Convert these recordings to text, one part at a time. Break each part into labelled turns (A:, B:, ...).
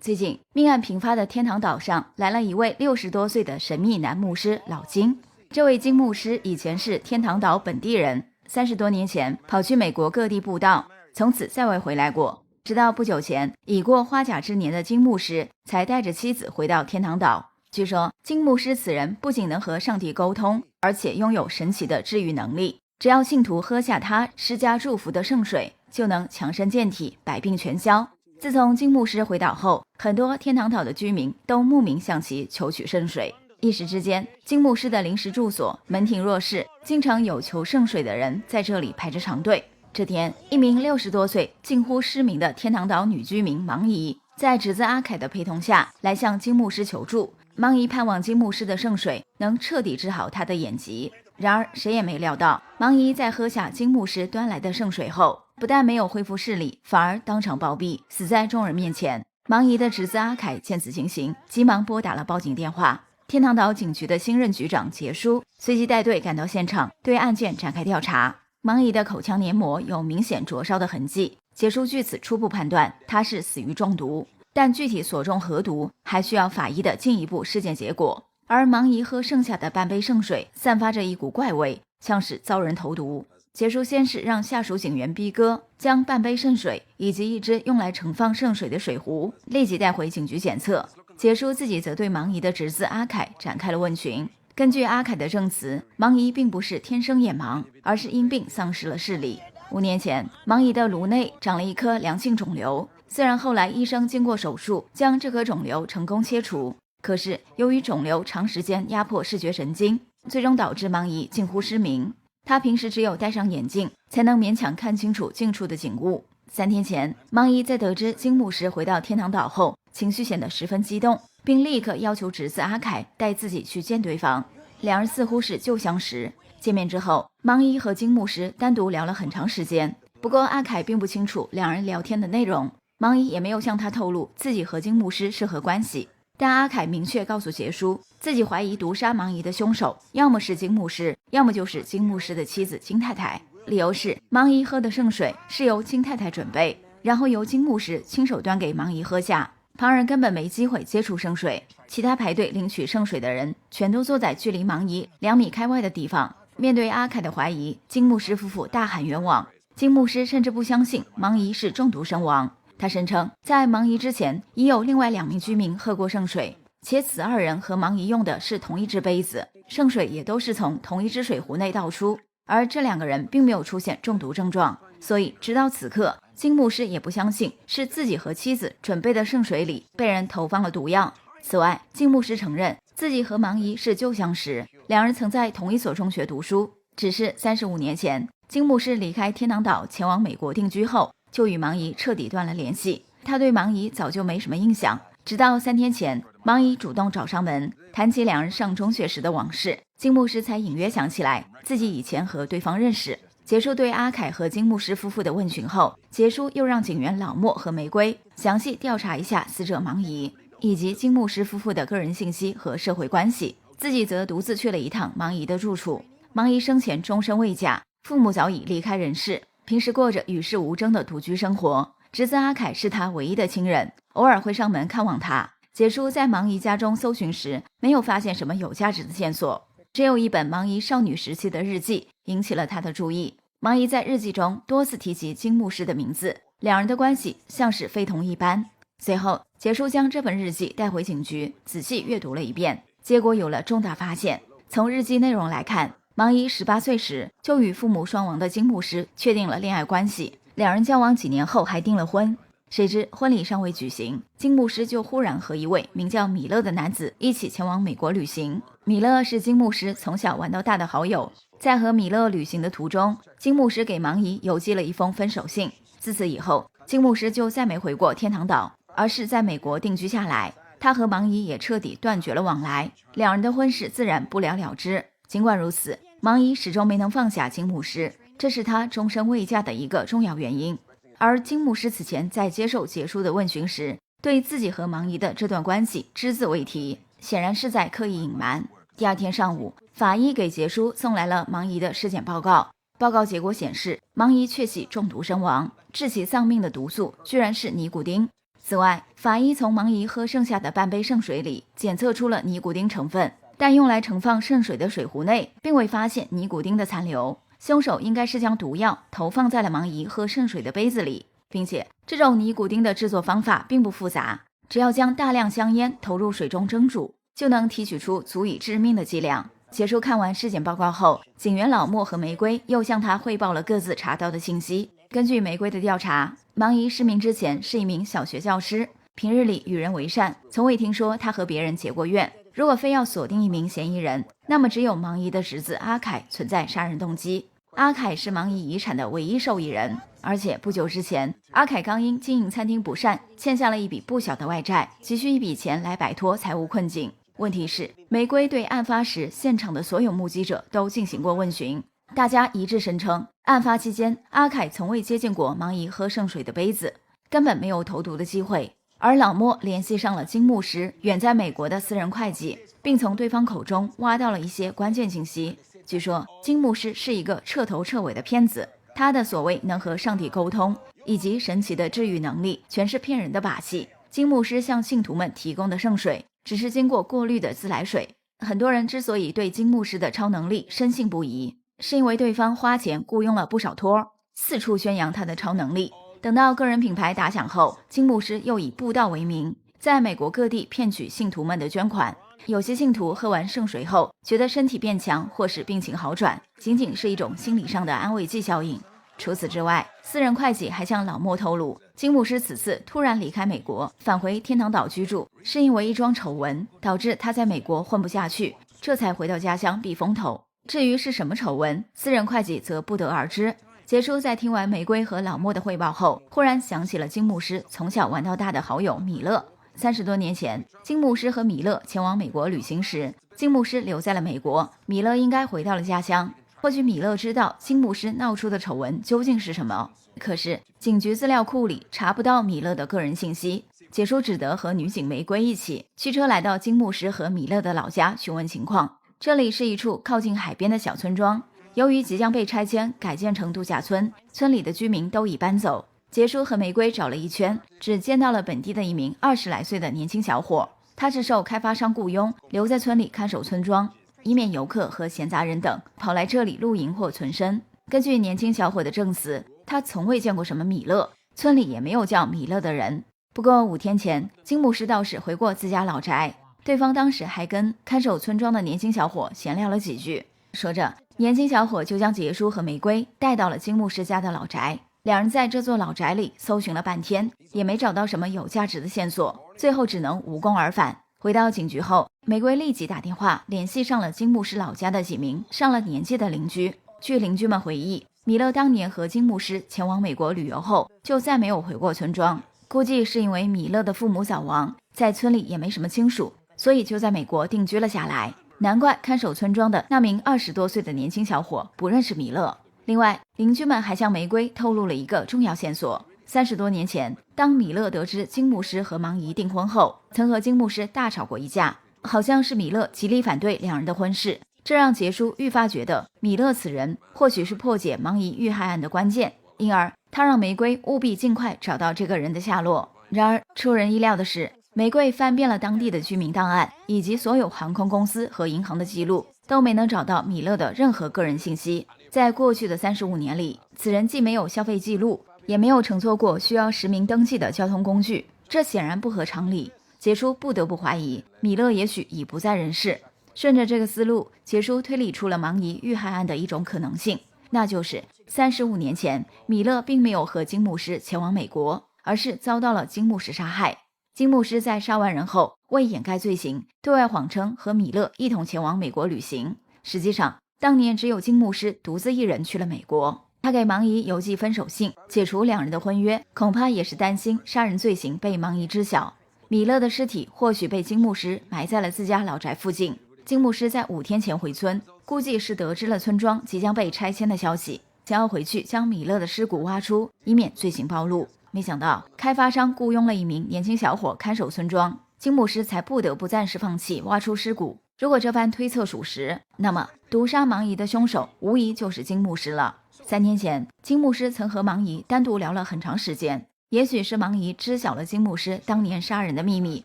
A: 最近，命案频发的天堂岛上来了一位60多岁的神秘男牧师老金。这位金牧师以前是天堂岛本地人，30多年前跑去美国各地布道，从此再未回来过。直到不久前，已过花甲之年的金牧师才带着妻子回到天堂岛。据说，金牧师此人不仅能和上帝沟通，而且拥有神奇的治愈能力。只要信徒喝下他施加祝福的圣水，就能强身健体，百病全消。自从金牧师回岛后，很多天堂岛的居民都慕名向其求取圣水。一时之间，金牧师的临时住所门庭若市，经常有求圣水的人在这里排着长队。这天，一名60多岁近乎失明的天堂岛女居民芒姨，在侄子阿凯的陪同下来向金牧师求助。芒姨盼望金牧师的圣水能彻底治好她的眼疾。然而谁也没料到，芒姨在喝下金牧师端来的圣水后，不但没有恢复视力，反而当场暴毙，死在众人面前。芒姨的侄子阿凯见此情形，急忙拨打了报警电话。天堂岛警局的新任局长杰叔随即带队赶到现场，对案件展开调查。芒姨的口腔黏膜有明显灼烧的痕迹，杰叔据此初步判断他是死于中毒，但具体所中何毒还需要法医的进一步尸检结果。而芒姨喝剩下的半杯圣水散发着一股怪味，像是遭人投毒。杰叔先是让下属警员逼哥将半杯圣水以及一只用来盛放圣水的水壶立即带回警局检测。杰叔自己则对芒姨的侄子阿凯展开了问询。根据阿凯的证词，芒姨并不是天生眼盲，而是因病丧失了视力。5年前，芒姨的颅内长了一颗良性肿瘤，虽然后来医生经过手术将这颗肿瘤成功切除，可是由于肿瘤长时间压迫视觉神经，最终导致芒姨近乎失明。他平时只有戴上眼镜才能勉强看清楚近处的景物。3天前，芒姨在得知金牧师回到天堂岛后，情绪显得十分激动，并立刻要求侄子阿凯带自己去见对方。两人似乎是旧相识。见面之后，芒姨和金牧师单独聊了很长时间，不过阿凯并不清楚两人聊天的内容，芒姨也没有向他透露自己和金牧师是何关系。但阿凯明确告诉杰叔，自己怀疑毒杀芒姨的凶手要么是金牧师，要么就是金牧师的妻子金太太。理由是芒姨喝的圣水是由金太太准备，然后由金牧师亲手端给芒姨喝下，旁人根本没机会接触圣水。其他排队领取圣水的人全都坐在距离芒姨2米开外的地方。面对阿凯的怀疑，金牧师夫妇大喊冤枉。金牧师甚至不相信芒姨是中毒身亡，他声称在芒姨之前已有另外2名居民喝过圣水，且此2人和芒姨用的是同一只杯子，圣水也都是从同一只水壶内倒出，而这2个人并没有出现中毒症状。所以直到此刻，金牧师也不相信是自己和妻子准备的圣水里被人投放了毒药。此外，金牧师承认自己和芒姨是旧相识，2人曾在同一所中学读书，只是35年前金牧师离开天堂岛前往美国定居后，就与芒姨彻底断了联系。他对芒姨早就没什么印象，直到3天前，芒姨主动找上门，谈起2人上中学时的往事，金牧师才隐约想起来自己以前和对方认识。结束对阿凯和金牧师夫妇的问询后，杰叔又让警员老莫和玫瑰详细调查一下死者芒姨以及金牧师夫妇的个人信息和社会关系，自己则独自去了一趟芒姨的住处。芒姨生前终身未嫁，父母早已离开人世，平时过着与世无争的独居生活。侄子阿凯是他唯一的亲人，偶尔会上门看望他。杰叔在芒姨家中搜寻时，没有发现什么有价值的线索，只有一本芒姨少女时期的日记引起了他的注意。芒姨在日记中多次提及金牧师的名字，2人的关系像是非同一般。随后，杰叔将这本日记带回警局，仔细阅读了一遍，结果有了重大发现。从日记内容来看，芒姨18岁时就与父母双亡的金牧师确定了恋爱关系，2人交往几年后还订了婚。谁知婚礼尚未举行，金牧师就忽然和一位名叫米勒的男子一起前往美国旅行。米勒是金牧师从小玩到大的好友，在和米勒旅行的途中，金牧师给芒姨邮寄了一封分手信。自此以后，金牧师就再没回过天堂岛，而是在美国定居下来。他和芒姨也彻底断绝了往来，2人的婚事自然不了了之。尽管如此，芒姨始终没能放下金牧师，这是他终身未嫁的一个重要原因。而金牧师此前在接受杰叔的问询时，对自己和芒姨的这段关系只字未提，显然是在刻意隐瞒。第2天上午，法医给杰叔送来了芒姨的尸检报告，报告结果显示，芒姨确系中毒身亡，致其丧命的毒素居然是尼古丁。此外，法医从芒姨喝剩下的半杯圣水里检测出了尼古丁成分，但用来盛放圣水的水壶内并未发现尼古丁的残留。凶手应该是将毒药投放在了芒姨喝圣水的杯子里，并且这种尼古丁的制作方法并不复杂，只要将大量香烟投入水中蒸煮，就能提取出足以致命的剂量。杰叔看完尸检报告后，警员老莫和玫瑰又向他汇报了各自查到的信息。根据玫瑰的调查，芒姨失明之前是一名小学教师，平日里与人为善，从未听说他和别人结过怨。如果非要锁定一名嫌疑人，那么只有芒姨的侄子阿凯存在杀人动机。阿凯是芒姨遗产的唯一受益人，而且不久之前，阿凯刚因经营餐厅不善，欠下了一笔不小的外债，急需一笔钱来摆脱财务困境。问题是，玫瑰对案发时现场的所有目击者都进行过问询，大家一致声称，案发期间阿凯从未接近过芒姨喝圣水的杯子，根本没有投毒的机会。而老莫联系上了金牧师远在美国的私人会计，并从对方口中挖到了一些关键信息。据说金牧师是一个彻头彻尾的骗子，他的所谓能和上帝沟通以及神奇的治愈能力全是骗人的把戏。金牧师向信徒们提供的圣水只是经过过滤的自来水。很多人之所以对金牧师的超能力深信不疑，是因为对方花钱雇佣了不少托，四处宣扬他的超能力。等到个人品牌打响后，金牧师又以布道为名，在美国各地骗取信徒们的捐款。有些信徒喝完圣水后觉得身体变强或是病情好转，仅仅是一种心理上的安慰剂效应。除此之外，私人会计还向老莫透露，金牧师此次突然离开美国返回天堂岛居住，是因为一桩丑闻导致他在美国混不下去，这才回到家乡避风头。至于是什么丑闻，私人会计则不得而知。杰叔在听完玫瑰和老莫的汇报后，忽然想起了金牧师从小玩到大的好友米勒。30多年前，金牧师和米勒前往美国旅行时，金牧师留在了美国，米勒应该回到了家乡。或许米勒知道金牧师闹出的丑闻究竟是什么，可是警局资料库里查不到米勒的个人信息。杰叔只得和女警玫瑰一起驱车来到金牧师和米勒的老家询问情况。这里是一处靠近海边的小村庄，由于即将被拆迁改建成度假村，村里的居民都已搬走。杰叔和玫瑰找了一圈，只见到了本地的一名20来岁的年轻小伙，他是受开发商雇佣，留在村里看守村庄，以免游客和闲杂人等跑来这里露营或存身。根据年轻小伙的证词，他从未见过什么米勒，村里也没有叫米勒的人。不过5天前，金牧师倒是回过自家老宅，对方当时还跟看守村庄的年轻小伙闲聊了几句。说着，年轻小伙就将杰叔和玫瑰带到了金牧师家的老宅。两人在这座老宅里搜寻了半天，也没找到什么有价值的线索，最后只能无功而返。回到警局后，玫瑰立即打电话联系上了金牧师老家的几名上了年纪的邻居。据邻居们回忆，米勒当年和金牧师前往美国旅游后，就再没有回过村庄。估计是因为米勒的父母早亡，在村里也没什么亲属，所以就在美国定居了下来。难怪看守村庄的那名20多岁的年轻小伙不认识米勒。另外，邻居们还向玫瑰透露了一个重要线索。30多年前，当米勒得知金牧师和芒姨订婚后，曾和金牧师大吵过一架，好像是米勒极力反对两人的婚事，这让杰叔愈发觉得米勒此人或许是破解芒姨遇害案的关键，因而他让玫瑰务必尽快找到这个人的下落。然而出人意料的是，玫瑰翻遍了当地的居民档案以及所有航空公司和银行的记录，都没能找到米勒的任何个人信息。在过去的35年里，此人既没有消费记录，也没有乘坐过需要实名登记的交通工具，这显然不合常理。杰叔不得不怀疑米勒也许已不在人世。顺着这个思路，杰叔推理出了芒姨遇害案的一种可能性，那就是35年前米勒并没有和金牧师前往美国，而是遭到了金牧师杀害。金牧师在杀完人后，为掩盖罪行，对外谎称和米勒一同前往美国旅行。实际上，当年只有金牧师独自一人去了美国。他给芒姨邮寄分手信，解除两人的婚约，恐怕也是担心杀人罪行被芒姨知晓。米勒的尸体或许被金牧师埋在了自家老宅附近。金牧师在5天前回村，估计是得知了村庄即将被拆迁的消息，想要回去将米勒的尸骨挖出，以免罪行暴露。没想到开发商雇佣了一名年轻小伙看守村庄，金牧师才不得不暂时放弃挖出尸骨。如果这番推测属实，那么毒杀芒姨的凶手无疑就是金牧师了。3天前，金牧师曾和芒姨单独聊了很长时间，也许是芒姨知晓了金牧师当年杀人的秘密，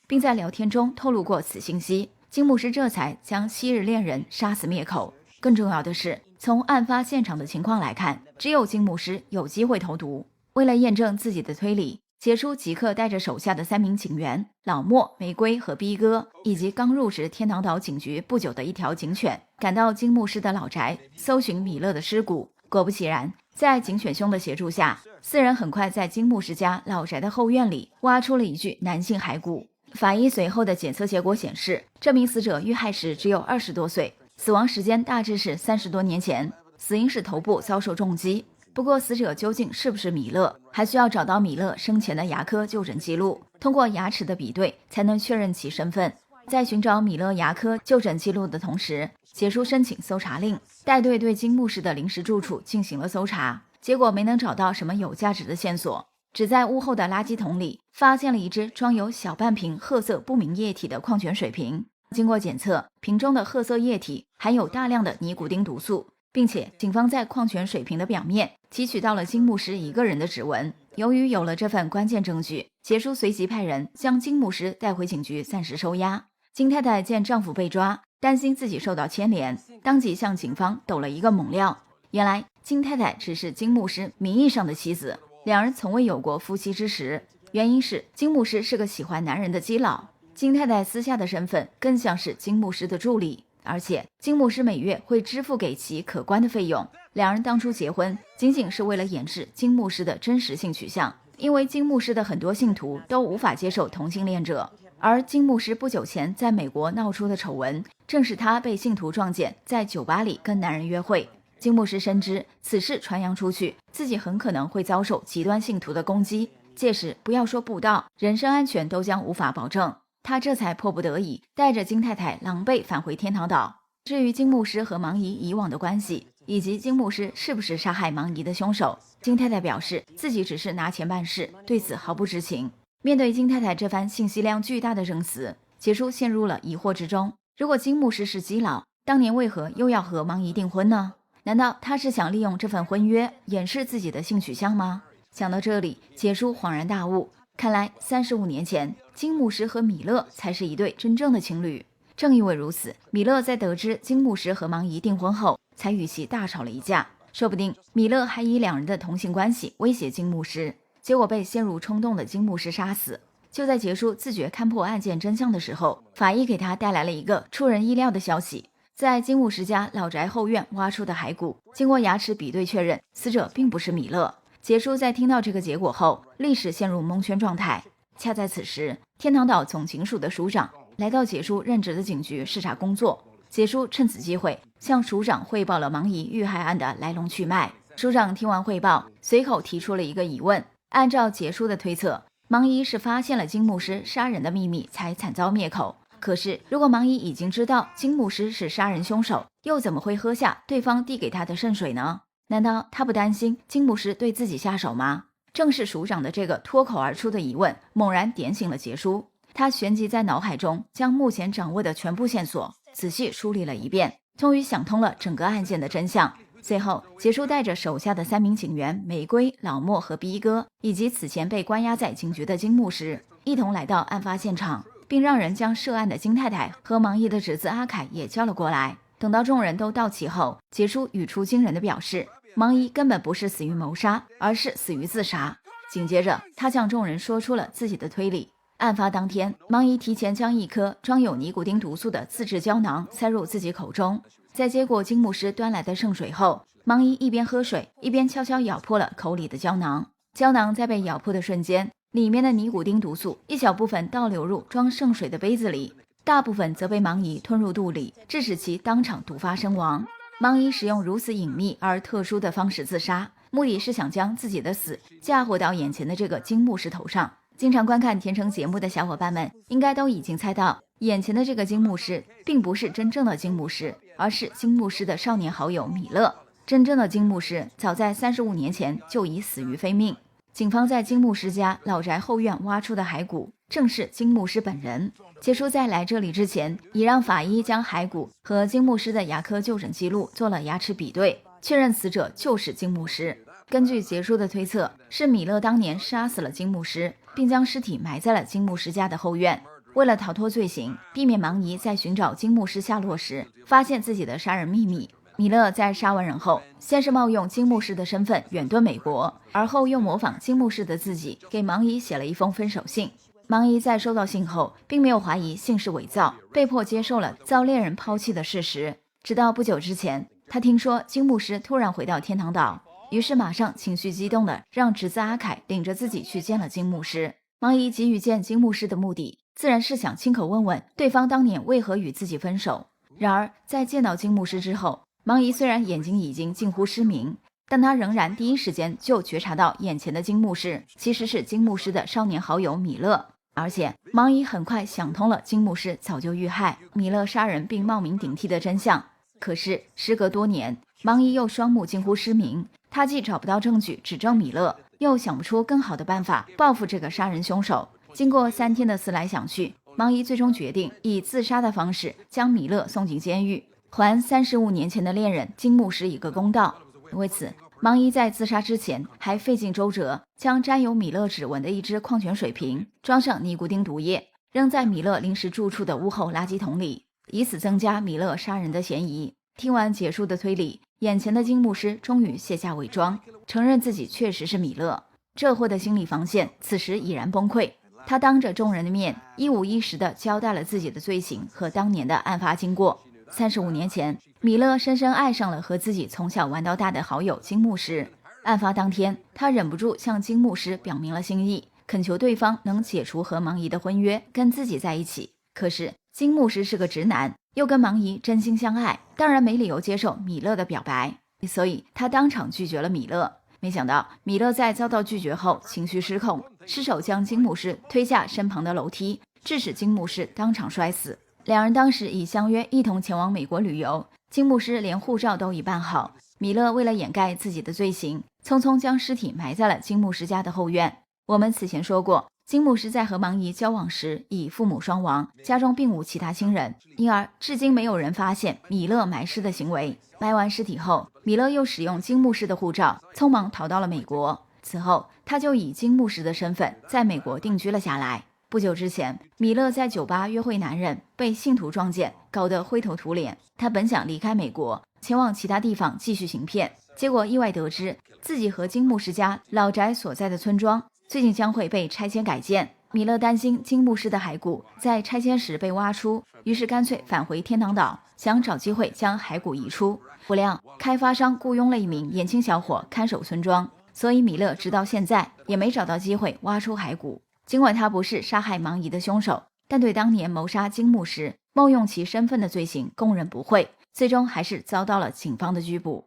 A: 并在聊天中透露过此信息，金牧师这才将昔日恋人杀死灭口。更重要的是，从案发现场的情况来看，只有金牧师有机会投毒。为了验证自己的推理，杰叔即刻带着手下的3名警员老莫、玫瑰和逼哥，以及刚入职天堂岛警局不久的一条警犬，赶到金牧师的老宅搜寻米勒的尸骨。果不其然，在警犬兄的协助下，4人很快在金牧师家老宅的后院里挖出了一具男性骸骨。法医随后的检测结果显示，这名死者遇害时只有20多岁，死亡时间大致是30多年前，死因是头部遭受重击。不过死者究竟是不是米勒，还需要找到米勒生前的牙科就诊记录，通过牙齿的比对才能确认其身份。在寻找米勒牙科就诊记录的同时，杰叔申请搜查令，带队对金牧师的临时住处进行了搜查，结果没能找到什么有价值的线索，只在屋后的垃圾桶里发现了一只装有小半瓶褐色不明液体的矿泉水瓶。经过检测，瓶中的褐色液体含有大量的尼古丁毒素，并且警方在矿泉水瓶的表面提取到了金牧师一个人的指纹。由于有了这份关键证据，杰叔随即派人将金牧师带回警局暂时收押。金太太见丈夫被抓，担心自己受到牵连，当即向警方抖了一个猛料。原来金太太只是金牧师名义上的妻子，两人从未有过夫妻之实。原因是金牧师是个喜欢男人的基佬，金太太私下的身份更像是金牧师的助理，而且金牧师每月会支付给其可观的费用。两人当初结婚仅仅是为了掩饰金牧师的真实性取向，因为金牧师的很多信徒都无法接受同性恋者，而金牧师不久前在美国闹出的丑闻，正是他被信徒撞见在酒吧里跟男人约会。金牧师深知此事传扬出去，自己很可能会遭受极端信徒的攻击，届时不要说布道，人身安全都将无法保证。他这才迫不得已带着金太太狼狈返回天堂岛。至于金牧师和芒姨以往的关系，以及金牧师是不是杀害芒姨的凶手，金太太表示自己只是拿钱办事，对此毫不知情。面对金太太这番信息量巨大的证词，杰叔陷入了疑惑之中。如果金牧师是基佬，当年为何又要和芒姨订婚呢？难道他是想利用这份婚约掩饰自己的性取向吗？想到这里，杰叔恍然大悟，看来35年前金牧师和米勒才是一对真正的情侣。正因为如此，米勒在得知金牧师和芒姨订婚后，才与其大吵了一架。说不定米勒还以两人的同性关系威胁金牧师，结果被陷入冲动的金牧师杀死。就在杰叔自觉勘破案件真相的时候，法医给他带来了一个出人意料的消息。在金牧师家老宅后院挖出的骸骨，经过牙齿比对确认，死者并不是米勒。杰叔在听到这个结果后，立时陷入蒙圈状态。恰在此时，天堂岛总警署的署长来到杰叔任职的警局视察工作。杰叔趁此机会向署长汇报了芒姨遇害案的来龙去脉。署长听完汇报，随口提出了一个疑问：按照杰叔的推测，芒姨是发现了金牧师杀人的秘密才惨遭灭口。可是如果芒姨已经知道金牧师是杀人凶手，又怎么会喝下对方递给他的圣水呢？难道他不担心金牧师对自己下手吗？正是署长的这个脱口而出的疑问猛然点醒了杰叔。他旋即在脑海中将目前掌握的全部线索仔细梳理了一遍，终于想通了整个案件的真相。随后杰叔带着手下的3名警员玫瑰、老莫和逼哥，以及此前被关押在警局的金牧师，一同来到案发现场，并让人将涉案的金太太和芒姨的侄子阿凯也叫了过来。等到众人都到齐后，杰叔语出惊人的表示，芒姨根本不是死于谋杀，而是死于自杀。紧接着他向众人说出了自己的推理。案发当天，芒姨提前将一颗装有尼古丁毒素的自制胶囊塞入自己口中，在接过金牧师端来的圣水后，芒姨一边喝水一边悄悄咬破了口里的胶囊。胶囊在被咬破的瞬间，里面的尼古丁毒素一小部分倒流入装圣水的杯子里，大部分则被芒姨吞入肚里，致使其当场毒发身亡。芒姨使用如此隐秘而特殊的方式自杀，目的是想将自己的死嫁祸到眼前的这个金牧师头上。经常观看甜橙节目的小伙伴们应该都已经猜到，眼前的这个金牧师并不是真正的金牧师，而是金牧师的少年好友米勒。真正的金牧师早在35年前就已死于非命。警方在金牧师家老宅后院挖出的骸骨正是金牧师本人。杰叔在来这里之前，已让法医将骸骨和金牧师的牙科就诊记录做了牙齿比对，确认死者就是金牧师。根据杰叔的推测，是米勒当年杀死了金牧师，并将尸体埋在了金牧师家的后院。为了逃脱罪行，避免芒姨在寻找金牧师下落时发现自己的杀人秘密，米勒在杀完人后，先是冒用金牧师的身份远遁美国，而后又模仿金牧师的自己给芒姨写了一封分手信。芒姨在收到信后，并没有怀疑信是伪造，被迫接受了遭恋人抛弃的事实。直到不久之前，他听说金牧师突然回到天堂岛，于是马上情绪激动的让侄子阿凯领着自己去见了金牧师。芒姨急于见金牧师的目的，自然是想亲口问问对方当年为何与自己分手。然而在见到金牧师之后，芒姨虽然眼睛已经近乎失明，但她仍然第一时间就觉察到眼前的金牧师其实是金牧师的少年好友米勒。而且芒姨很快想通了金牧师早就遇害，米勒杀人并冒名顶替的真相。可是时隔多年，芒姨又双目近乎失明，她既找不到证据指证米勒，又想不出更好的办法报复这个杀人凶手。经过3天的思来想去，芒姨最终决定以自杀的方式将米勒送进监狱，还35年前的恋人金牧师一个公道。为此，芒姨在自杀之前还费尽周折，将沾有米勒指纹的一只矿泉水瓶装上尼古丁毒液，扔在米勒临时住处的屋后垃圾桶里，以此增加米勒杀人的嫌疑。听完结束的推理，眼前的金牧师终于卸下伪装，承认自己确实是米勒。这货的心理防线此时已然崩溃，他当着众人的面一五一十地交代了自己的罪行和当年的案发经过。35年前，米勒深深爱上了和自己从小玩到大的好友金牧师。案发当天，他忍不住向金牧师表明了心意，恳求对方能解除和芒姨的婚约，跟自己在一起。可是金牧师是个直男，又跟芒姨真心相爱，当然没理由接受米勒的表白，所以他当场拒绝了米勒。没想到米勒在遭到拒绝后情绪失控，失手将金牧师推下身旁的楼梯，致使金牧师当场摔死。两人当时已相约一同前往美国旅游，金牧师连护照都已办好。米勒为了掩盖自己的罪行，匆匆将尸体埋在了金牧师家的后院。我们此前说过，金牧师在和芒姨交往时已父母双亡，家中并无其他亲人，因而至今没有人发现米勒埋尸的行为。埋完尸体后，米勒又使用金牧师的护照匆忙逃到了美国。此后他就以金牧师的身份在美国定居了下来。不久之前，米勒在酒吧约会男人，被信徒撞见，搞得灰头土脸。他本想离开美国，前往其他地方继续行骗，结果意外得知自己和金牧师家老宅所在的村庄最近将会被拆迁改建。米勒担心金牧师的骸骨在拆迁时被挖出，于是干脆返回天堂岛，想找机会将骸骨移出。不料开发商雇佣了一名年轻小伙看守村庄，所以米勒直到现在也没找到机会挖出骸骨。尽管他不是杀害芒姨的凶手，但对当年谋杀金牧师、冒用其身份的罪行供认不讳，最终还是遭到了警方的拘捕。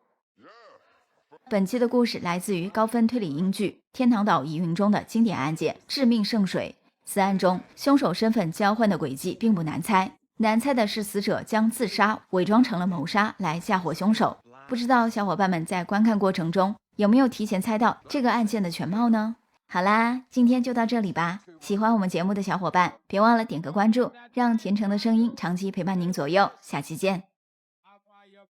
A: 本期的故事来自于高分推理英剧《天堂岛疑云》中的经典案件致命圣水。此案中凶手身份交换的轨迹并不难猜，难猜的是死者将自杀伪装成了谋杀来嫁祸凶手。不知道小伙伴们在观看过程中有没有提前猜到这个案件的全貌呢？好啦，今天就到这里吧。喜欢我们节目的小伙伴别忘了点个关注，让甜橙的声音长期陪伴您左右。下期见。